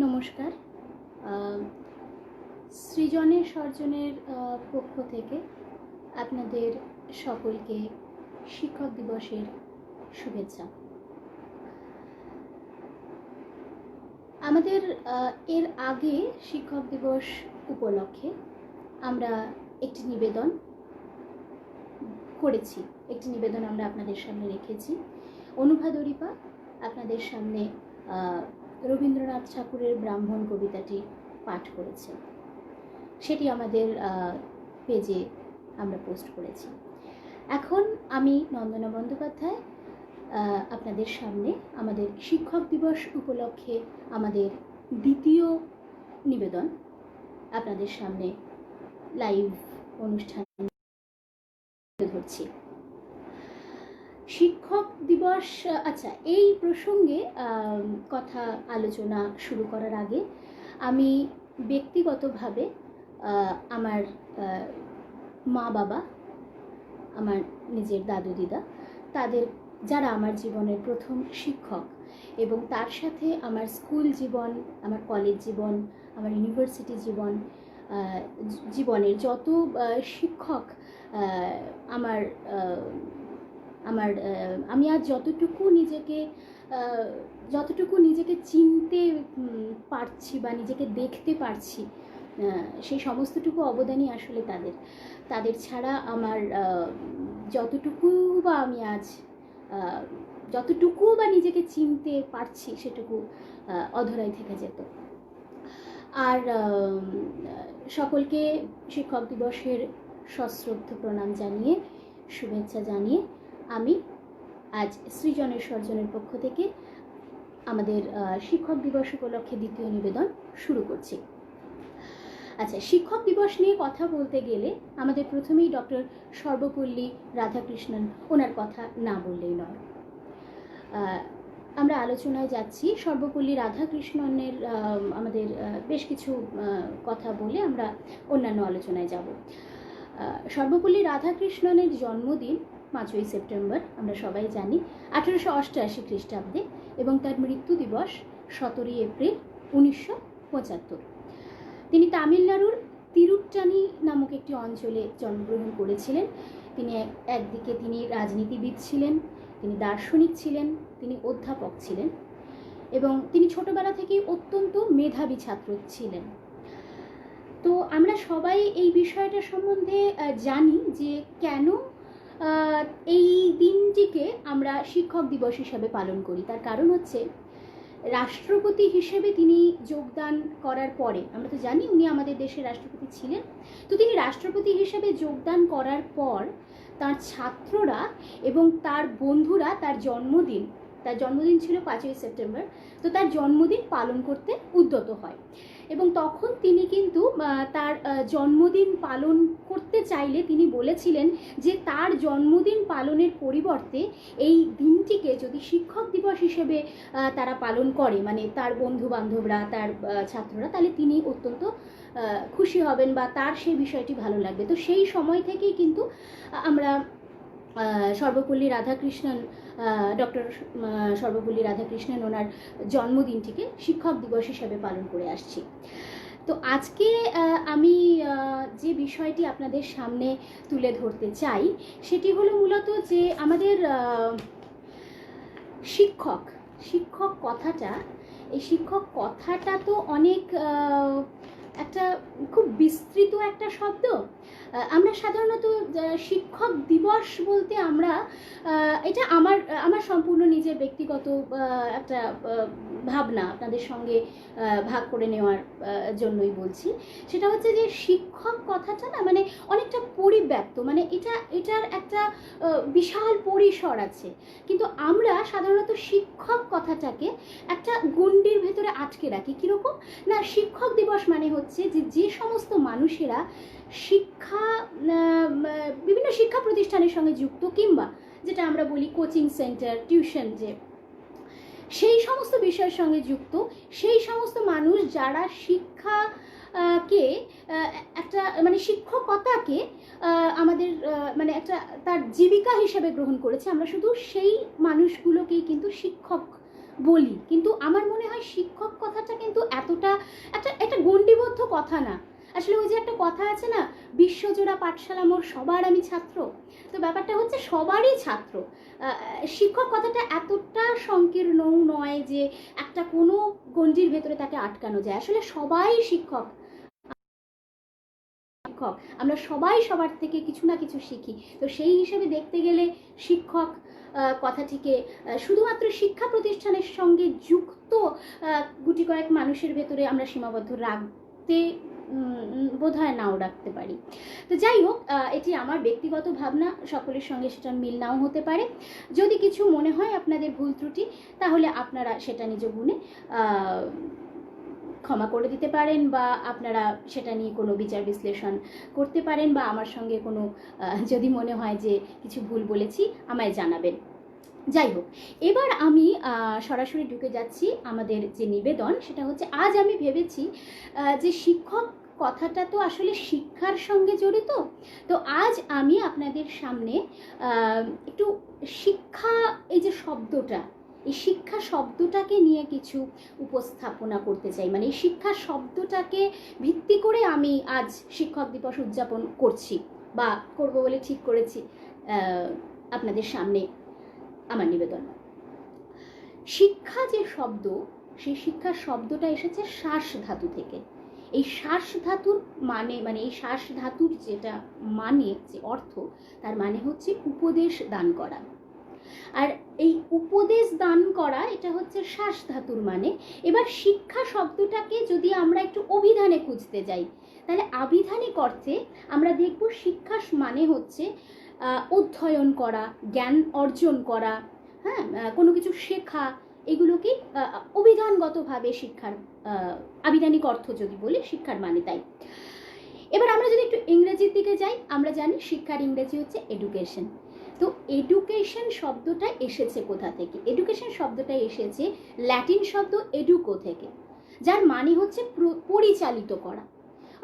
নমস্কার। সৃজনের সর্জনের পক্ষ থেকে আপনাদের সকলকে শিক্ষক দিবসের শুভেচ্ছা। আমাদের এর আগে শিক্ষক দিবস উপলক্ষে আমরা একটি নিবেদন করেছি, আমরা আপনাদের সামনে রেখেছি। অনুভা দরিপা আপনাদের সামনে রবীন্দ্রনাথ ঠাকুরের ব্রাহ্মণ কবিতাটি পাঠ করেছে, সেটি আমাদের পেজে আমরা পোস্ট করেছি। এখন আমি নন্দনা বন্দ্যোপাধ্যায় আপনাদের সামনে আমাদের শিক্ষক দিবস উপলক্ষে আমাদের দ্বিতীয় নিবেদন আপনাদের সামনে লাইভ অনুষ্ঠান ধরছি। শিক্ষক দিবস, আচ্ছা, এই প্রসঙ্গে কথা আলোচনা শুরু করার আগে আমি ব্যক্তিগতভাবে আমার মা বাবা, আমার নিজের দাদু দিদা, তাদের যারা আমার জীবনের প্রথম শিক্ষক, এবং তার সাথে আমার স্কুল জীবন, আমার কলেজ জীবন, আমার ইউনিভার্সিটি জীবনের যত শিক্ষক আমি আজ যতটুকু নিজেকে চিনতে পারছি বা নিজেকে দেখতে পারছি, সেই সমস্তটুকু অবদানই আসলে তাদের ছাড়া আমার যতটুকু বা নিজেকে চিনতে পারছি সেটুকু অধরাই থেকে যেত। আর সকলকে শিক্ষক দিবসের সশ্রদ্ধ প্রণাম জানিয়ে, শুভেচ্ছা জানিয়ে আমি আজ সৃজনের সর্জনের পক্ষ থেকে আমাদের শিক্ষক দিবস উপলক্ষে দ্বিতীয় নিবেদন শুরু করছি। আচ্ছা, শিক্ষক দিবস নিয়ে কথা বলতে গেলে আমাদের প্রথমেই ডক্টর সর্বপল্লী রাধাকৃষ্ণন, ওনার কথা না বললেই নয়। আমরা আলোচনায় যাচ্ছি। সর্বপল্লী রাধাকৃষ্ণনের আমাদের বেশ কিছু কথা বলে আমরা অন্যান্য আলোচনায় যাব। সর্বপল্লী রাধাকৃষ্ণনের জন্মদিন 5ই সেপ্টেম্বর, আমরা সবাই জানি, 1888 খ্রিস্টাব্দে, এবং তার মৃত্যু দিবস 17ই এপ্রিল 1975। তিনি তামিলনাড়ুর তিরুট্টানি নামক একটি অঞ্চলে জন্মগ্রহণ করেছিলেন। একদিকে তিনি রাজনীতিবিদ ছিলেন, তিনি দার্শনিক ছিলেন, তিনি অধ্যাপক ছিলেন, এবং তিনি ছোটবেলা থেকেই অত্যন্ত মেধাবী ছাত্র ছিলেন। তো আমরা সবাই এই বিষয়টা সম্বন্ধে জানি যে কেন এই দিনটিকে আমরা শিক্ষক দিবস হিসাবে পালন করি। তার কারণ হচ্ছে, রাষ্ট্রপতি হিসেবে তিনি যোগদান করার পরে, আমরা তো জানি উনি আমাদের দেশের রাষ্ট্রপতি ছিলেন, তো তিনি রাষ্ট্রপতি হিসেবে যোগদান করার পর তার ছাত্ররা এবং তার বন্ধুরা তার জন্মদিন ছিল 5ই সেপ্টেম্বর, তো তার জন্মদিন পালন করতে উদ্যত হয়। এবং তখন তিনি কিন্তু তার জন্মদিন পালন করতে চাইলে তিনি বলেছিলেন যে তার জন্মদিন পালনের পরিবর্তে এই দিনটিকে যদি শিক্ষক দিবস হিসেবে তারা পালন করে, মানে তার বন্ধু বান্ধবরা, তার ছাত্ররা, তাহলে তিনি অত্যন্ত খুশি হবেন বা তার সেই বিষয়টি ভালো লাগবে। তো সেই সময় থেকেই কিন্তু আমরা সর্বপল্লী রাধাকৃষ্ণন, ডক্টর সর্বপল্লী রাধাকৃষ্ণন, ওনার জন্মদিনটিকে শিক্ষক দিবস হিসাবে পালন করে আসছি। তো আজকে আমি যে বিষয়টি আপনাদের সামনে তুলে ধরতে চাই সেটি হলো মূলত যে আমাদের শিক্ষক কথাটা তো অনেক একটা খুব বিস্তৃত একটা শব্দ। আমরা সাধারণত শিক্ষক দিবস বলতে আমরা, এটা আমার সম্পূর্ণ নিজের ব্যক্তিগত একটা ভাবনা আপনাদের সঙ্গে ভাগ করে নেওয়ার জন্যই বলছি। সেটা হচ্ছে যে শিক্ষক কথাটা না, মানে অনেকটা পরিব্যাপ্ত, মানে এটার একটা বিশাল পরিসর আছে, কিন্তু আমরা সাধারণত শিক্ষক কথাটাকে একটা গণ্ডির ভেতরে আটকে রাখি। কীরকম না, শিক্ষক দিবস মানে হচ্ছে যে সমস্ত মানুষেরা বিভিন্ন শিক্ষা প্রতিষ্ঠানের সঙ্গে যুক্ত, কিংবা যেটা আমরা বলি কোচিং সেন্টার, টিউশন, যে সেই সমস্ত বিষয়ের সঙ্গে যুক্ত, সেই সমস্ত মানুষ যারা শিক্ষাকে একটা, মানে শিক্ষকতাকে আমাদের মানে একটা তার জীবিকা হিসেবে গ্রহণ করেছে, আমরা শুধু সেই মানুষগুলোকেই কিন্তু শিক্ষক বলি, কিন্তু আমার মনে হয় শিক্ষক কথাটা কিন্তু এতটা একটা গণ্ডিবদ্ধ কথা না। আসলে ওই যে একটা কথা আছে না, বিশ্বজোড়া পাঠশালা মোর সবার আমি ছাত্র, তো ব্যাপারটা হচ্ছে সবারই ছাত্র। শিক্ষক কথাটা এতটা সংকীর্ণও নয় যে একটা কোনো গণ্ডির ভেতরে তাকে আটকানো যায়। আসলে সবাই শিক্ষক, আমরা সবাই সবার থেকে কিছু না কিছু শিখি। তো সেই হিসেবে দেখতে গেলে শিক্ষক কথাটিকে শুধুমাত্র শিক্ষা প্রতিষ্ঠানের সঙ্গে যুক্ত গুটি কয়েক মানুষের ভেতরে আমরা সীমাবদ্ধ রাখতে বোধহয় নাও রাখতে পারি। তো যাই হোক, এটি আমার ব্যক্তিগত ভাবনা, সকলের সঙ্গে সেটা মিল নাও হতে পারে। যদি কিছু মনে হয় আপনাদের ভুল ত্রুটি, তাহলে আপনারা সেটা নিজ গুণে ক্ষমা করে দিতে পারেন, বা আপনারা সেটা নিয়ে কোনো বিচার বিশ্লেষণ করতে পারেন, বা আমার সঙ্গে কোনো যদি মনে হয় যে কিছু ভুল বলেছি আমায় জানাবেন। যাই হোক, এবার আমি সরাসরি ঢুকে যাচ্ছি আমাদের যে নিবেদন, সেটা হচ্ছে আজ আমি ভেবেছি যে শিক্ষক কথাটা তো আসলে শিক্ষার সঙ্গে জড়িত। তো আজ আমি আপনাদের সামনে একটু শিক্ষা, এই যে শব্দটা, এই শিক্ষা শব্দটাকে নিয়ে কিছু উপস্থাপনা করতে চাই। মানে এই শিক্ষা শব্দটাকে ভিত্তি করে আমি আজ শিক্ষক দিবস উদযাপন করছি, বা করব বলে ঠিক করেছি। আপনাদের সামনে আমার নিবেদন। শিক্ষা যে শব্দ, সেই শিক্ষা শব্দটা এসেছে শ্বাস ধাতু থেকে। এই শ্বাস ধাতুর মানে এই শ্বাস ধাতুর যেটা মানে, যে অর্থ, তার মানে হচ্ছে উপদেশ দান করা। আর এই উপদেশ দান করা, এটা হচ্ছে শ্বাস ধাতুর মানে। এবার শিক্ষা শব্দটাকে যদি আমরা একটু অভিধানে খুঁজতে যাই, তাহলে আবিধানিক অর্থে আমরা দেখব শিক্ষা মানে হচ্ছে অধ্যয়ন করা, জ্ঞান অর্জন করা, হ্যাঁ, কোনো কিছু শেখা, এগুলোকে অভিধানগতভাবে শিক্ষার আবিধানিক অর্থ যদি বলি শিক্ষার মানে তাই। এবার আমরা যদি একটু ইংরেজির দিকে যাই, আমরা জানি শিক্ষার ইংরেজি হচ্ছে এডুকেশন। তো এডুকেশন শব্দটা এসেছে কোথা থেকে? এডুকেশন শব্দটা এসেছে ল্যাটিন শব্দ এডুকো থেকে, যার মানে হচ্ছে পরিচালিত করা।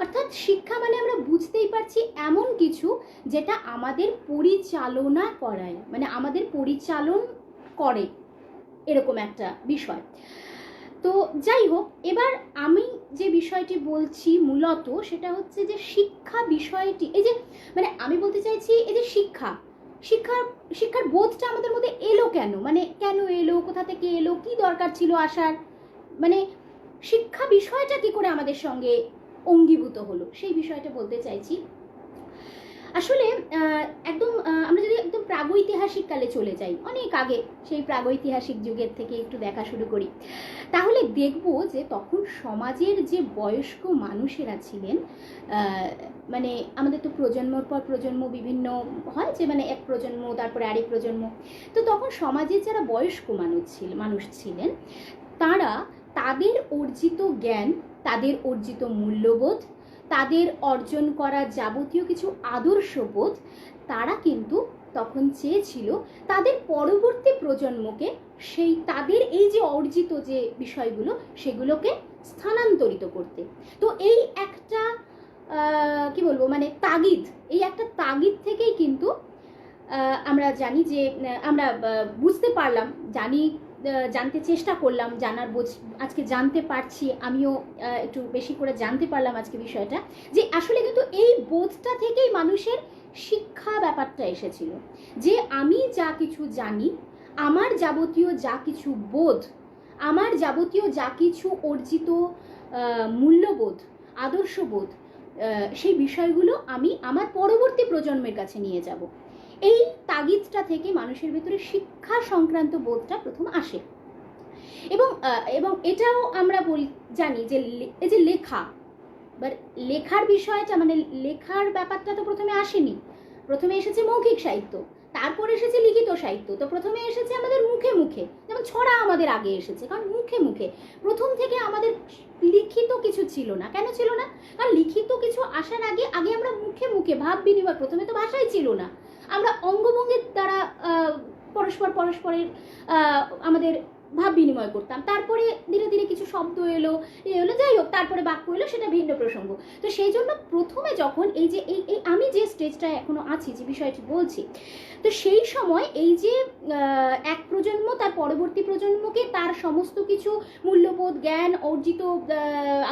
অর্থাৎ শিক্ষা মানে আমরা বুঝতেই পারছি এমন কিছু যেটা আমাদের পরিচালনা করায়, মানে আমাদের পরিচালন করে, এরকম একটা বিষয়। তো যাই হোক, এবার আমি যে বিষয়টি বলছি মূলত সেটা হচ্ছে যে শিক্ষা বিষয়টি, এই যে মানে আমি বলতে চাইছি এই যে শিক্ষার বোধটা আমাদের মধ্যে এলো কেন, মানে কেন এলো, কোথা থেকে এলো, কি দরকার ছিল আসার, মানে শিক্ষা বিষয়টা কি করে আমাদের সঙ্গে অঙ্গীভূত হলো, সেই বিষয়টা বলতে চাইছি। আসলে একদম আমরা যদি একদম প্রাগৈতিহাসিক কালে চলে যাই, অনেক আগে, সেই প্রাগৈতিহাসিক যুগের থেকে একটু দেখা শুরু করি, তাহলে দেখব যে তখন সমাজের যে বয়স্ক মানুষেরা ছিলেন, মানে আমাদের তো প্রজন্মর পর প্রজন্ম বিভিন্ন হয়, যে মানে এক প্রজন্ম তারপরে আরেক প্রজন্ম, তো তখন সমাজের যারা বয়স্ক মানুষ ছিলেন, তারা তাদের অর্জিত জ্ঞান, তাদের অর্জিত মূল্যবোধ, তাদের অর্জন করা যাবতীয় কিছু আদর্শবোধ, তারা কিন্তু তখন চেয়েছিল তাদের পরবর্তী প্রজন্মকে সেই তাদের এই যে অর্জিত যে বিষয়গুলো, সেগুলোকে স্থানান্তরিত করতে। তো এই একটা কি বলবো, মানে তাগিদ, এই একটা তাগিদ থেকেই কিন্তু আমরা জানি যে আমরা বুঝতে পারলাম, জানতে চেষ্টা করলাম, আজকে জানতে পারছি, আমিও একটু বেশি করে জানতে পারলাম আজকে বিষয়টা, যে আসলে কিন্তু এই বোধটা থেকেই মানুষের শিক্ষা ব্যাপারটা এসেছিল, যে আমি যা কিছু জানি, আমার যাবতীয় যা কিছু বোধ, আমার যাবতীয় যা কিছু অর্জিত মূল্যবোধ, আদর্শবোধ, সেই বিষয়গুলো আমি আমার পরবর্তী প্রজন্মের কাছে নিয়ে যাব। এই তাগিদটা থেকে মানুষের ভিতরে শিক্ষা সংক্রান্ত বোধটা প্রথম আসে। এবং এটাও আমরা জানি যে এই যে লেখার বিষয়টা, মানে লেখার ব্যাপারটা তো প্রথমে আসেনি, প্রথমে এসেছে মৌখিক সাহিত্য, তারপরে এসেছে লিখিত সাহিত্য। তো প্রথমে এসেছে আমাদের মুখে মুখে, যেমন ছড়া আমাদের আগে এসেছে, কারণ মুখে মুখে প্রথম থেকে আমাদের লিখিত কিছু ছিল না। কেন ছিল না? কারণ লিখিত কিছু আসার আগে আমরা মুখে মুখে ভাব বিনিময়, প্রথমে তো ভাষাই ছিল না, আমরা অঙ্গভঙ্গির দ্বারা পরস্পরের আমাদের ভাব বিনিময় করতাম। তারপরে ধীরে ধীরে কিছু শব্দ এলো, যাই হোক, তারপরে বাক্য এলো, সেটা ভিন্ন প্রসঙ্গ। তো সেই জন্য প্রথমে যখন এই যে এই আমি যে স্টেজটায় এখনো আছি, যে বিষয়টি বলছি, তো সেই সময় এই যে এক প্রজন্ম তার পরবর্তী প্রজন্মকে তার সমস্ত কিছু মূল্যবোধ, জ্ঞান, অর্জিত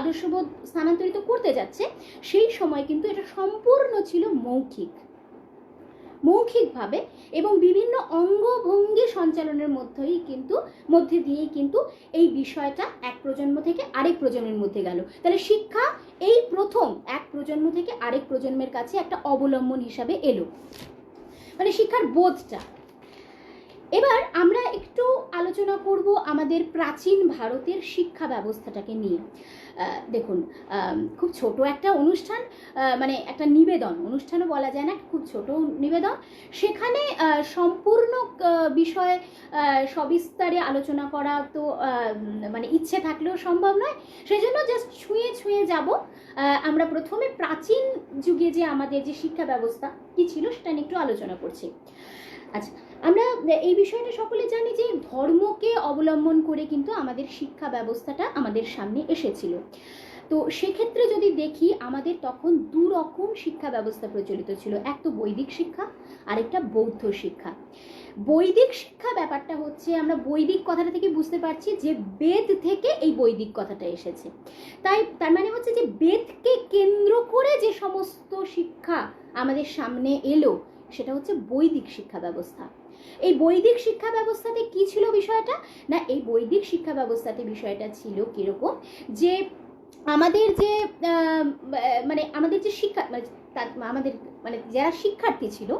আদর্শবোধ স্থানান্তরিত করতে যাচ্ছে, সেই সময় কিন্তু এটা সম্পূর্ণ ছিল মৌখিকভাবে এবং বিভিন্ন অঙ্গভঙ্গি সঞ্চালনের মধ্যে দিয়েই কিন্তু এই বিষয়টা এক প্রজন্ম থেকে আরেক প্রজন্মের মধ্যে গেল। তাহলে শিক্ষা এই প্রথম এক প্রজন্ম থেকে আরেক প্রজন্মের কাছে একটা অবলম্বন হিসাবে এলো, মানে শিক্ষার বোধটা। এবার আমরা একটু আলোচনা করব আমাদের প্রাচীন ভারতের শিক্ষা ব্যবস্থাটাকে নিয়ে। দেখুন, খুব ছোট একটা অনুষ্ঠান, মানে একটা নিবেদন, অনুষ্ঠানও বলা যায় না, খুব ছোট নিবেদন। সেখানে সম্পূর্ণ বিষয় সবিস্তারে আলোচনা করা তো মানে ইচ্ছে থাকলেও সম্ভব নয়, সেজন্য জাস্ট ছুঁয়ে যাব। আমরা প্রথমে প্রাচীন যুগে যে আমাদের যে শিক্ষা ব্যবস্থা কি ছিল সেটা নিয়ে একটু আলোচনা করছি। আচ্ছা, আমরা এই বিষয়টা সকলে জানি যে ধর্মকে অবলম্বন করে কিন্তু আমাদের শিক্ষা ব্যবস্থাটা আমাদের সামনে এসেছিল। তো সেক্ষেত্রে যদি দেখি, আমাদের তখন দু রকম শিক্ষা ব্যবস্থা প্রচলিত ছিল, এক তো বৈদিক শিক্ষা, আরেকটা বৌদ্ধ শিক্ষা। বৈদিক শিক্ষা ব্যাপারটা হচ্ছে, আমরা বৈদিক কথাটা থেকে বুঝতে পারছি যে বেদ থেকে এই বৈদিক কথাটা এসেছে। তার মানে হচ্ছে যে বেদকে কেন্দ্র করে যে সমস্ত শিক্ষা আমাদের সামনে এলো, সেটা হচ্ছে বৈদিক শিক্ষা ব্যবস্থা। এই বৈদিক শিক্ষা ব্যবস্থাতে কি ছিল বিষয়টা না, এই বৈদিক শিক্ষা ব্যবস্থাতে বিষয়টা ছিল কিরকম, যে আমাদের যে আমাদের যে শিক্ষা, আমাদের যারা শিক্ষার্থী ছিল,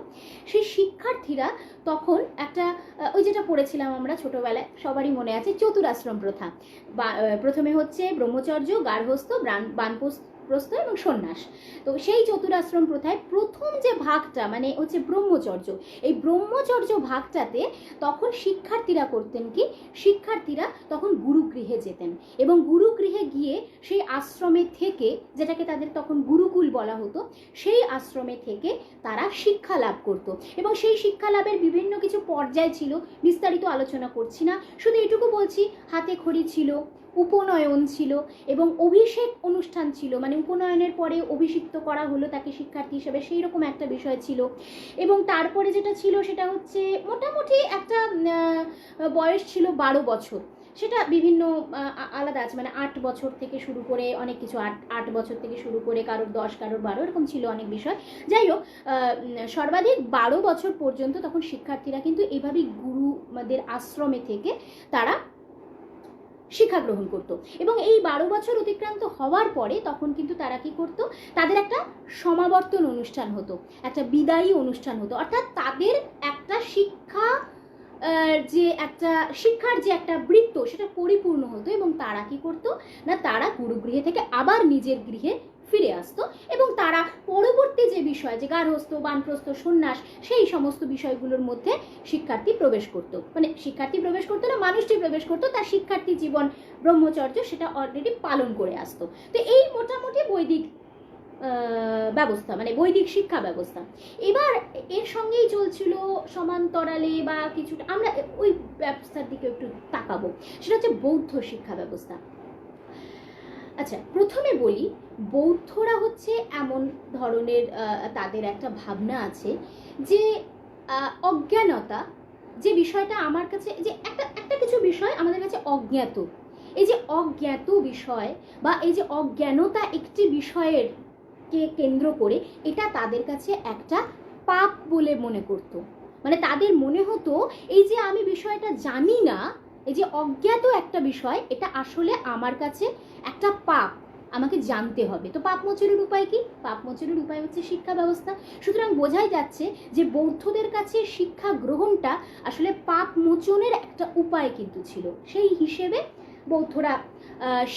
সেই শিক্ষার্থীরা তখন একটা ওই যেটা পড়েছিলাম আমরা ছোটবেলায়, সবারই মনে আছে, চতুরাশ্রম প্রথা। প্রথমে হচ্ছে ব্রহ্মচর্য, গার্হস্থ্য, বানপ্রস্থ এবং সন্ন্যাস। তো সেই চতুরাশ্রম প্রথায় প্রথম যে ভাগটা মানে হচ্ছে ব্রহ্মচর্য, এই ব্রহ্মচর্য ভাগটাতে তখন শিক্ষার্থীরা করতেন কি, শিক্ষার্থীরা তখন গুরুগৃহে যেতেন এবং গুরুগৃহে গিয়ে সেই আশ্রমে থেকে, যেটাকে তাদের তখন গুরুকুল বলা হতো, সেই আশ্রমে থেকে তারা শিক্ষা লাভ করত। এবং সেই শিক্ষা লাভের বিভিন্ন কিছু পর্যায় ছিল, বিস্তারিত আলোচনা করছি না, শুধু এটুকু বলছি, হাতে খড়ি ছিল, উপনয়ন ছিল এবং অভিষেক অনুষ্ঠান ছিল, মানে উপনয়নের পরে অভিষিক্ত করা হলো তাকে শিক্ষার্থী হিসেবে, সেই রকম একটা বিষয় ছিল। এবং তারপরে যেটা ছিল সেটা হচ্ছে মোটামুটি একটা বয়স ছিল 12 বছর, সেটা বিভিন্ন আলাদা আছে, মানে 8 বছর থেকে শুরু করে অনেক কিছু, 8 বছর থেকে শুরু করে কারোর 10, কারোর 12, এরকম ছিল অনেক বিষয়। যাই হোক, সর্বাধিক 12 বছর পর্যন্ত তখন শিক্ষার্থীরা কিন্তু এইভাবেই গুরুদের আশ্রমে থেকে তারা শিক্ষা গ্রহণ করত। এবং এই 12 বছর অতিক্রান্ত হওয়ার পরে তখন কিন্তু তারা কি করত, তাদের একটা সমাবর্তন অনুষ্ঠান হতো, একটা বিদায়ী অনুষ্ঠান হতো, অর্থাৎ তাদের একটা শিক্ষার যে একটা বৃত্ত সেটা পরিপূর্ণ হতো। এবং তারা কি করতো না, তারা গুরুগৃহে থেকে আবার নিজের গৃহে ফিরে আসতো এবং তারা পরবর্তী যে বিষয়, যে গার্হস্থ্য, বানপ্রস্থ, সন্ন্যাস, সেই সমস্ত বিষয়গুলোর মধ্যে শিক্ষার্থী প্রবেশ করতো, মানে শিক্ষার্থী প্রবেশ করতো না, মানুষটি প্রবেশ করতো, তার শিক্ষার্থী জীবন ব্রহ্মচর্য সেটা অলরেডি পালন করে আসতো। তো এই মোটামুটি বৈদিক ব্যবস্থা, মানে বৈদিক শিক্ষা ব্যবস্থা। এবার এর সঙ্গেই চলছিল সমান্তরালে বা কিছুটা, আমরা ওই ব্যবস্থার দিকে একটু তাকাবো, সেটা হচ্ছে বৌদ্ধ শিক্ষা ব্যবস্থা। আচ্ছা, প্রথমে বলি, বৌদ্ধরা হচ্ছে এমন ধরনের, তাদের একটা ভাবনা আছে যে অজ্ঞানতা যে বিষয়টা আমার কাছে, যে একটা কিছু বিষয় আমাদের কাছে অজ্ঞাত, এই যে অজ্ঞাত বিষয় বা এই যে অজ্ঞানতা একটি বিষয়ের কে কেন্দ্র করে, এটা তাদের কাছে একটা পাপ বলে মনে করত। মানে তাদের মনে হতো এই যে আমি বিষয়টা জানি না, এই যে অজ্ঞাত একটা বিষয়, এটা আসলে আমার কাছে একটা পাপ, আমাকে জানতে হবে। তো পাপ মোচনের উপায় কি? পাপ মোচনের উপায় হচ্ছে শিক্ষা ব্যবস্থা। সুতরাং বোঝাই যাচ্ছে যে বৌদ্ধদের কাছে শিক্ষা গ্রহণটা আসলে পাপ মোচনের একটা উপায় কিন্তু ছিল। সেই হিসেবে বৌদ্ধরা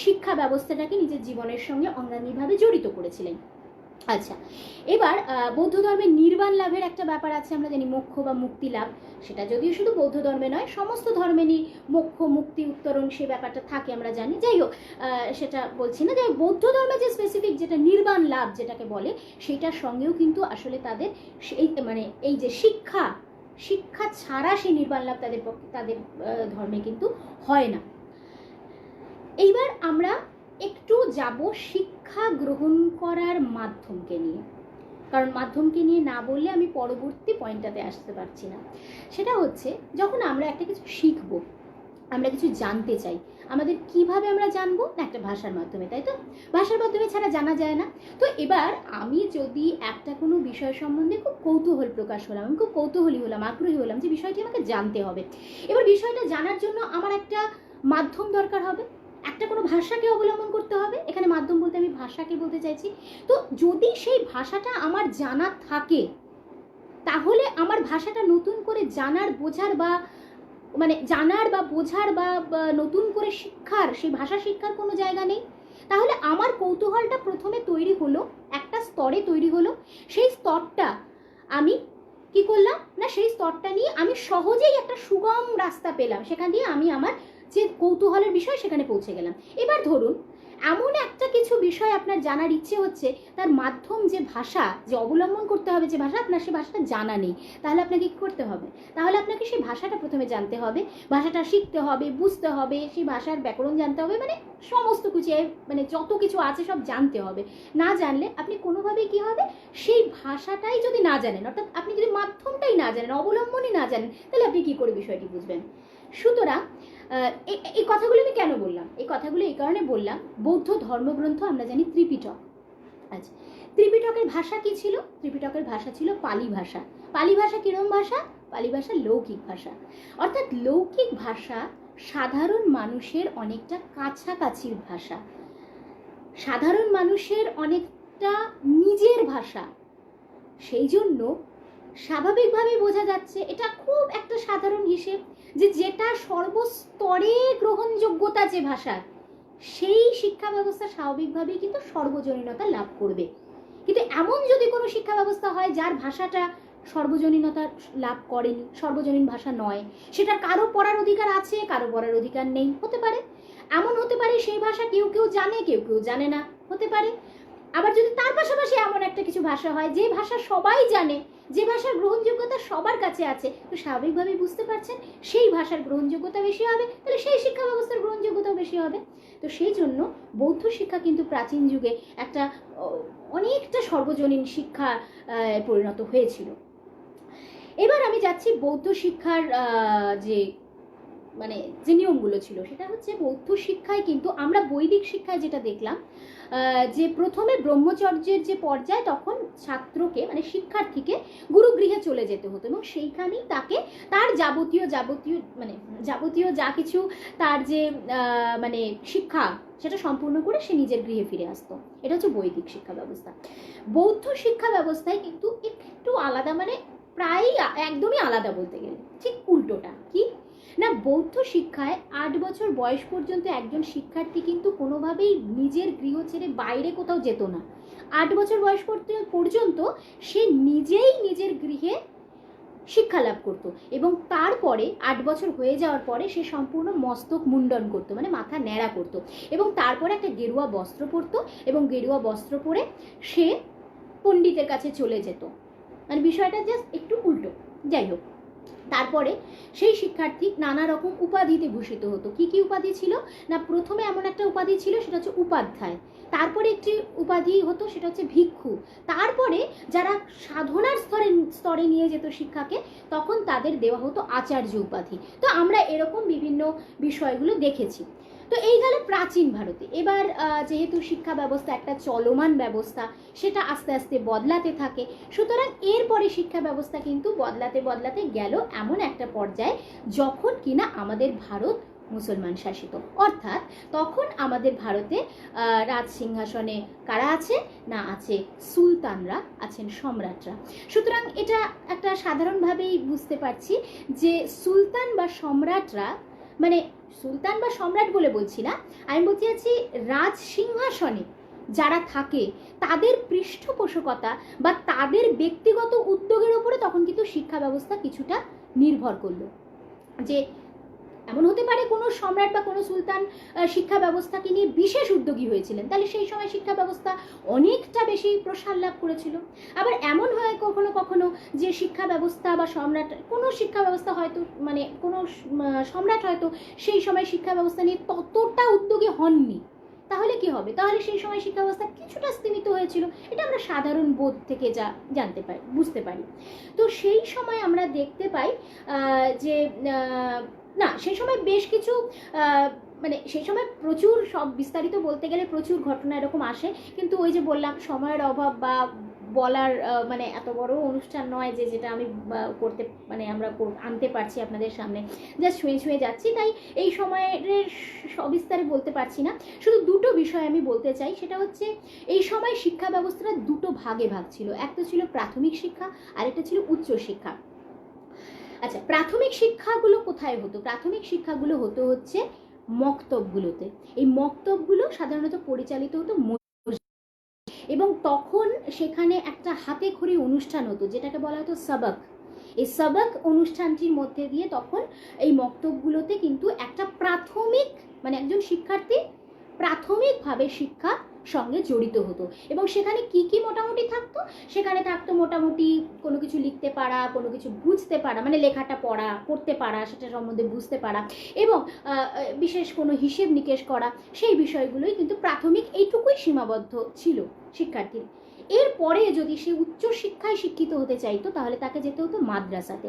শিক্ষা ব্যবস্থাটাকে নিজের জীবনের সঙ্গে অঙ্গাঙ্গিভাবে জড়িত করেছিলেন। আচ্ছা, এবার বৌদ্ধ ধর্মের নির্বাণ লাভের একটা ব্যাপার আছে, আমরা জানি মোক্ষ বা মুক্তি লাভ, সেটা যদিও শুধু বৌদ্ধ ধর্মে নয়, সমস্ত ধর্মেরই মোক্ষ, মুক্তি, উত্তরণ সে ব্যাপারটা থাকে, আমরা জানি। যাই হোক, সেটা বলছি না, যে বৌদ্ধ ধর্মে যে স্পেসিফিক যেটা নির্বাণ লাভ যেটাকে বলে, সেটার সঙ্গেও কিন্তু আসলে তাদের এই যে শিক্ষা ছাড়া সেই নির্বাণ লাভ তাদের ধর্মে কিন্তু হয় না। এইবার আমরা একটু যাব শিক্ষা গ্রহণ করার মাধ্যমকে নিয়ে, কারণ মাধ্যমকে নিয়ে না বললে আমি পরবর্তী পয়েন্টটাতে আসতে পারছি না। সেটা হচ্ছে যখন আমরা একটা কিছু শিখবো, আমরা কিছু জানতে চাই, আমাদের কিভাবে আমরা জানবো? না একটা ভাষার মাধ্যমে, তাই তো? ভাষার মাধ্যমে ছাড়া জানা যায় না। তো এবার আমি যদি একটা কোনো বিষয় সম্বন্ধে খুব কৌতূহল প্রকাশ হলাম, আমি খুব কৌতূহলী হলাম, আগ্রহী হলাম যে বিষয়টি আমাকে জানতে হবে, এবার বিষয়টা জানার জন্য আমার একটা মাধ্যম দরকার হবে, একটা কোনো ভাষাকে অবলম্বন করতে হবে। এখানে মাধ্যম বলতে আমি ভাষাকে বলতে চাইছি। তো যদি সেই ভাষাটা আমার জানা থাকে, তাহলে আমার ভাষাটা নতুন করে জানার বোঝার বা বোঝার বা নতুন করে শিক্ষার, সেই ভাষা শিক্ষার কোনো জায়গা নেই। তাহলে আমার কৌতূহলটা প্রথমে তৈরি হলো, একটা স্তরে তৈরি হলো। সেই স্তরটা আমি কি করলাম না, সেই স্তরটা নিয়ে আমি সহজেই একটা সুগম রাস্তা পেলাম, সেখান দিয়ে আমি আমার যে কৌতূহলের বিষয় সেখানে পৌঁছে গেলাম। এবার ধরুন এমন একটা কিছু বিষয় আপনার জানার ইচ্ছে হচ্ছে, তার মাধ্যম যে ভাষা যে অবলম্বন করতে হবে, যে ভাষা, আপনার সেই ভাষাটা জানা নেই, তাহলে আপনাকে কী করতে হবে? তাহলে আপনাকে সেই ভাষাটা প্রথমে জানতে হবে, ভাষাটা শিখতে হবে, বুঝতে হবে, সেই ভাষার ব্যাকরণ জানতে হবে, মানে সমস্ত কিছু, মানে যত কিছু আছে সব জানতে হবে। না জানলে আপনি কোনোভাবেই কী হবে, সেই ভাষাটাই যদি না জানেন, অর্থাৎ আপনি যদি মাধ্যমটাই না জানেন, অবলম্বনই না জানেন, তাহলে আপনি কী করে বিষয়টি বুঝবেন? সুতরাং এই কথাগুলো আমি কেন বললাম? এই কথাগুলো এই কারণে বললাম, বৌদ্ধ ধর্মগ্রন্থ আমরা জানি ত্রিপিটক। আচ্ছা, ত্রিপিটকের ভাষা কি ছিল? ত্রিপিটকের ভাষা ছিল পালি ভাষা। পালি ভাষা কিরম ভাষা? পালি ভাষা লৌকিক ভাষা। অর্থাৎ লৌকিক ভাষা সাধারণ মানুষের অনেকটা কাছাকাছির ভাষা, সাধারণ মানুষের অনেকটা নিজের ভাষা। সেই জন্য স্বাভাবিকভাবেই বোঝা যাচ্ছে, এটা খুব একটা সাধারণ হিসেব, যে যেটা সর্বস্তরে গ্রহণযোগ্যতা যে ভাষা, সেই শিক্ষা ব্যবস্থা স্বাভাবিকভাবেই কিন্তু সর্বজনীনতা লাভ করবে। কিন্তু এমন যদি কোনো শিক্ষা ব্যবস্থা হয় যার ভাষাটা সর্বজনীনতা লাভ করেনি, সর্বজনীন ভাষা নয়, সেটা কারো পড়ার অধিকার আছে, কারো পড়ার অধিকার নেই, হতে পারে। এমন হতে পারে সেই ভাষা কেউ কেউ জানে, কেউ কেউ জানে না, হতে পারে। আবার যদি তার পাশাপাশি এমন একটা কিছু ভাষা হয় যে ভাষা সবাই জানে, যে ভাষার গ্রহণযোগ্যতা সবার কাছে আছে, তো স্বাভাবিকভাবেই বুঝতে পারছেন সেই ভাষার গ্রহণযোগ্যতা বেশি হবে, তাহলে সেই শিক্ষা ব্যবস্থার গ্রহণযোগ্যতাও বেশি হবে। তো সেই জন্য বৌদ্ধ শিক্ষা কিন্তু প্রাচীন যুগে একটা অনেকটা সর্বজনীন শিক্ষা পরিণত হয়েছিল। এবার আমি যাচ্ছি বৌদ্ধ শিক্ষার যে নিয়মগুলো ছিল, সেটা হচ্ছে বৌদ্ধ শিক্ষায় কিন্তু আমরা বৈদিক শিক্ষায় যেটা দেখলাম, যে প্রথমে ব্রহ্মচর্যের যে পর্যায়, তখন ছাত্রকে মানে শিক্ষার্থীকে গুরুগৃহে চলে যেতে হতো, এবং সেইখানেই তাকে তার যাবতীয় যা কিছু তার যে শিক্ষা, সেটা সম্পূর্ণ করে সে নিজের গৃহে ফিরে আসতো। এটা হচ্ছে বৈদিক শিক্ষা ব্যবস্থা। বৌদ্ধ শিক্ষা ব্যবস্থায় কিন্তু একটু আলাদা, প্রায় একদমই আলাদা বলতে গেলে, ঠিক উল্টোটা। কি না, বৌদ্ধ শিক্ষায় 8 বছর বয়স পর্যন্ত একজন শিক্ষার্থী কিন্তু কোনোভাবেই নিজের গৃহ ছেড়ে বাইরে কোথাও যেত না। 8 বছর বয়স পর্যন্ত সে নিজেই নিজের গৃহে শিক্ষা লাভ করত, এবং তারপরে 8 বছর হয়ে যাওয়ার পরে সে সম্পূর্ণ মস্তক মুন্ডন করতো, মানে মাথা ন্যাড়া করতো, এবং তারপরে একটা গেরুয়া বস্ত্র পরতো, এবং গেরুয়া বস্ত্র পরে সে পণ্ডিতের কাছে চলে যেত। মানে বিষয়টা জাস্ট একটু উল্টো। যাই হোক, তারপরে সেই শিক্ষার্থী নানা রকম উপাধিতে ভূষিত হতো। কি কি উপাধি ছিল না, প্রথমে এমন একটা উপাধি ছিল সেটা হচ্ছে উপাধ্যায়, তারপরে একটি উপাধি হতো সেটা হচ্ছে ভিক্ষু, তারপরে যারা সাধনার স্তরে নিয়ে যেত শিক্ষাকে, তখন তাদের দেওয়া হতো আচার্য উপাধি। তো আমরা এরকম বিভিন্ন বিষয়গুলো দেখেছি। তো এই গেল প্রাচীন ভারতে। এবার যেহেতু শিক্ষা ব্যবস্থা একটা চলমান ব্যবস্থা, সেটা আস্তে আস্তে বদলাতে থাকে, সুতরাং এরপরে শিক্ষা ব্যবস্থা কিন্তু বদলাতে গেল এমন একটা পর্যায়ে যখন কিনা আমাদের ভারত মুসলমান শাসিত। অর্থাৎ তখন আমাদের ভারতে রাজ সিংহাসনে কারা আছে না, আছে সুলতানরা, আছেন সম্রাটরা। সুতরাং এটা একটা সাধারণভাবেই বুঝতে পারছি যে সুলতান বা সম্রাটরা, সুলতান বা সম্রাট বলে বলছি না, আমি বলতে চাচ্ছি রাজ সিংহাসনে যারা থাকে তাদের পৃষ্ঠপোষকতা বা তাদের ব্যক্তিগত উদ্যোগের উপরে তখন কিন্তু শিক্ষা ব্যবস্থা কিছুটা নির্ভর করলো। যে এমন হতে পারে কোনো সম্রাট বা কোনো সুলতান শিক্ষা ব্যবস্থাকে নিয়ে বিশেষ উদ্যোগী হয়েছিলেন, তাহলে সেই সময় শিক্ষা ব্যবস্থা অনেকটা বেশি প্রসার লাভ করেছিল। আবার এমন হয় কখনো কখনো যে শিক্ষা ব্যবস্থা বা সম্রাট, কোনো শিক্ষা ব্যবস্থা হয়তো মানে কোনো সম্রাট হয়তো সেই সময় শিক্ষা ব্যবস্থা নিয়ে ততটা উদ্যোগী হননি, তাহলে কি হবে, তাহলে সেই সময় শিক্ষা ব্যবস্থা কিছুটা স্তীমিত হয়েছিল। এটা আমরা সাধারণ বোধ থেকে যা জানতে পারি, বুঝতে পারি। তো সেই সময় আমরা দেখতে পাই যে না, সেই সময় বেশ কিছু মানে সেই সময় প্রচুর, সব বিস্তারিত বলতে গেলে প্রচুর ঘটনা এরকম আসে, কিন্তু ওই যে বললাম সময়ের অভাব বা বলার মানে এত বড় অনুষ্ঠান নয় যে যেটা আমি করতে মানে আমরা আনতে পারছি আপনাদের সামনে, জাস্ট ছুঁয়ে ছুঁয়ে যাচ্ছি, তাই এই সময়ের সবিস্তারে বলতে পারছি না। শুধু দুটো বিষয় আমি বলতে চাই, সেটা হচ্ছে এই সময় শিক্ষা ব্যবস্থাটা দুটো ভাগে ভাগ ছিল, একটা ছিল প্রাথমিক শিক্ষা আর একটা ছিল উচ্চ শিক্ষা। আচ্ছা, প্রাথমিক শিক্ষাগুলো কোথায় হতো? প্রাথমিক শিক্ষাগুলো হতো হচ্ছে মক্তবগুলোতে। এই মক্তবগুলো সাধারণত পরিচালিত হতো এবং তখন সেখানে একটা হাতে খড়ি অনুষ্ঠান হতো যেটাকে বলা হতো সবক। এই সবক অনুষ্ঠানটির মধ্যে দিয়ে তখন এই মক্তবগুলোতে কিন্তু একটা প্রাথমিক মানে একজন শিক্ষার্থী প্রাথমিকভাবে শিক্ষা সঙ্গে জড়িত হতো। এবং সেখানে কি কি মোটামুটি থাকতো? সেখানে থাকতো মোটামুটি কোনো কিছু লিখতে পারা, কোনো কিছু বুঝতে পারা, মানে লেখাটা পড়া, পড়তে পারা, সেটা সম্বন্ধে বুঝতে পারা, এবং বিশেষ কোনো হিসেব নিকেশ করা, সেই বিষয়গুলোই কিন্তু প্রাথমিক এইটুকুই সীমাবদ্ধ ছিল শিক্ষার্থীর। এরপরে যদি সে উচ্চ শিক্ষায় শিক্ষিত হতে চাইতো তাহলে তাকে যেতে হতো মাদ্রাসাতে।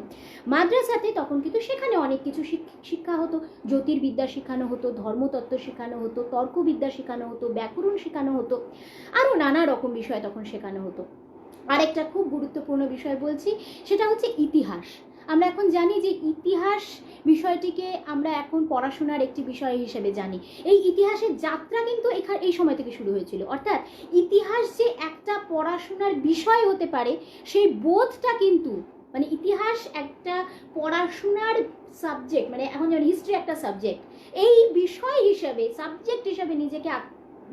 মাদ্রাসাতে তখন কিন্তু সেখানে অনেক কিছু শিক্ষা হতো, জ্যোতির্বিদ্যা শেখানো হতো, ধর্মতত্ত্ব শেখানো হতো, তর্কবিদ্যা শেখানো হতো, ব্যাকরণ শেখানো হতো, আরও নানা রকম বিষয় তখন শেখানো হতো। আরেকটা খুব গুরুত্বপূর্ণ বিষয় বলছি, সেটা হচ্ছে ইতিহাস। আমরা এখন জানি যে ইতিহাস বিষয়টিকে আমরা এখন পড়াশোনার একটি বিষয় হিসেবে জানি। এই ইতিহাসের যাত্রা কিন্তু এই সময় থেকে শুরু হয়েছিল, অর্থাৎ ইতিহাস যে একটা পড়াশোনার বিষয় হতে পারে সেই বোধটা কিন্তু, মানে ইতিহাস একটা পড়াশোনার সাবজেক্ট, মানে এখন যেমন হিস্ট্রি একটা সাবজেক্ট, এই বিষয় হিসেবে সাবজেক্ট হিসেবে